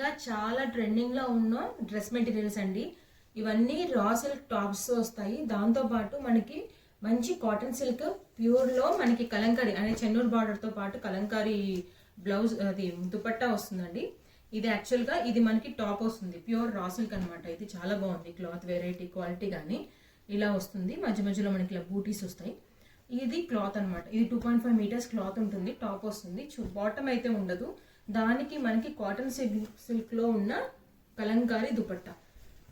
గా చాలా ట్రెండింగ్ లో ఉన్న డ్రెస్ మెటీరియల్స్ అండి. ఇవన్నీ రా సిల్క్ టాప్స్ వస్తాయి. దాంతో పాటు మనకి మంచి కాటన్ సిల్క్ ప్యూర్ లో మనకి కలంకారీ అనే చెన్నూరు బార్డర్ తో పాటు కలంకారీ బ్లౌజ్ అది దుపట్టా వస్తుందండి. ఇది యాక్చువల్ గా ఇది మనకి టాప్ వస్తుంది, ప్యూర్ రా సిల్క్ అనమాట. ఇది చాలా బాగుంది, క్లాత్ వెరైటీ క్వాలిటీ కానీ ఇలా వస్తుంది. మధ్య మధ్యలో మనకి ఇలా బూటీస్ వస్తాయి. ఇది క్లాత్ అనమాట. ఇది 2.5 మీటర్స్ క్లాత్ ఉంటుంది, టాప్ వస్తుంది. బాటమ్ అయితే ఉండదు. దానికి మనకి కాటన్ సిల్క్ లో ఉన్న కలంకారీ దుపట్టా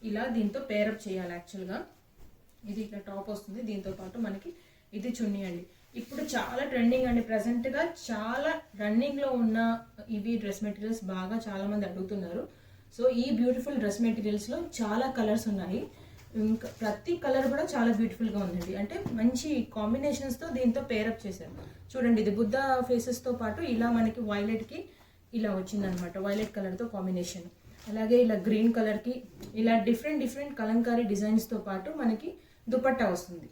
ఇలా దీంతో పేరప్ చేయాలి యాక్చువల్గా. ఇది ఇట్లా టాప్ వస్తుంది, దీంతో పాటు మనకి ఇది చున్నీ అండి. ఇప్పుడు చాలా ట్రెండింగ్ అండి, ప్రెసెంట్ గా చాలా రన్నింగ్ లో ఉన్న ఇవి డ్రెస్ మెటీరియల్స్ బాగా చాలా మంది అడుగుతున్నారు. సో ఈ బ్యూటిఫుల్ డ్రెస్ మెటీరియల్స్ లో చాలా కలర్స్ ఉన్నాయి. ఇంకా ప్రతి కలర్ కూడా చాలా బ్యూటిఫుల్ గా ఉందండి. అంటే మంచి కాంబినేషన్స్ తో దీంతో పేరప్ చేశారు. చూడండి, ఇది బుద్ధ ఫేసెస్ తో పాటు ఇలా మనకి వైలెట్ కి ఇలా వచ్చింది అనమాట, వైలెట్ కలర్ తో కాంబినేషన్. అలాగే ఇలా గ్రీన్ కలర్ కి ఇలా డిఫరెంట్ కలంకారీ డిజైన్స్ తో పాటు మనకి దుపట్టా వస్తుంది.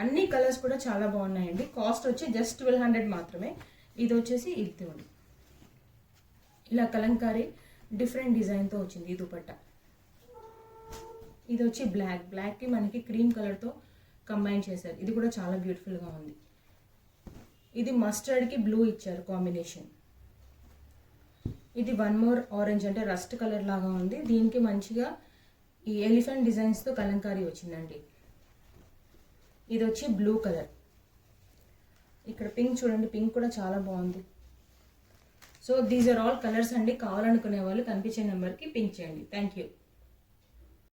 అన్ని కలర్స్ కూడా చాలా బాగున్నాయండి. కాస్ట్ వచ్చి జస్ట్ 1200 మాత్రమే. ఇది వచ్చేసి ఇది ఇలా కలంకారీ డిఫరెంట్ డిజైన్ తో వచ్చింది ఈ దుపట్టా. ఇది వచ్చి బ్లాక్ కి మనకి క్రీమ్ కలర్ తో కంబైన్ చేశారు. ఇది కూడా చాలా బ్యూటిఫుల్ గా ఉంది. ఇది మస్టర్డ్ కి బ్లూ ఇచ్చారు కాంబినేషన్. ఇది వన్ మోర్ ఆరెంజ్ అంటే రస్ట్ కలర్ లాగా ఉంది. దీనికి మంచిగా ఈ ఎలిఫెంట్ డిజైన్స్ తో కలంకారీ వచ్చిందండి. ఇది వచ్చి బ్లూ కలర్. ఇక్కడ పింక్ చూడండి, పింక్ కూడా చాలా బాగుంది. So these are all colours అండి. కావాలనుకునే వాళ్ళు కనిపించే నెంబర్కి పింక్ చేయండి. Thank you.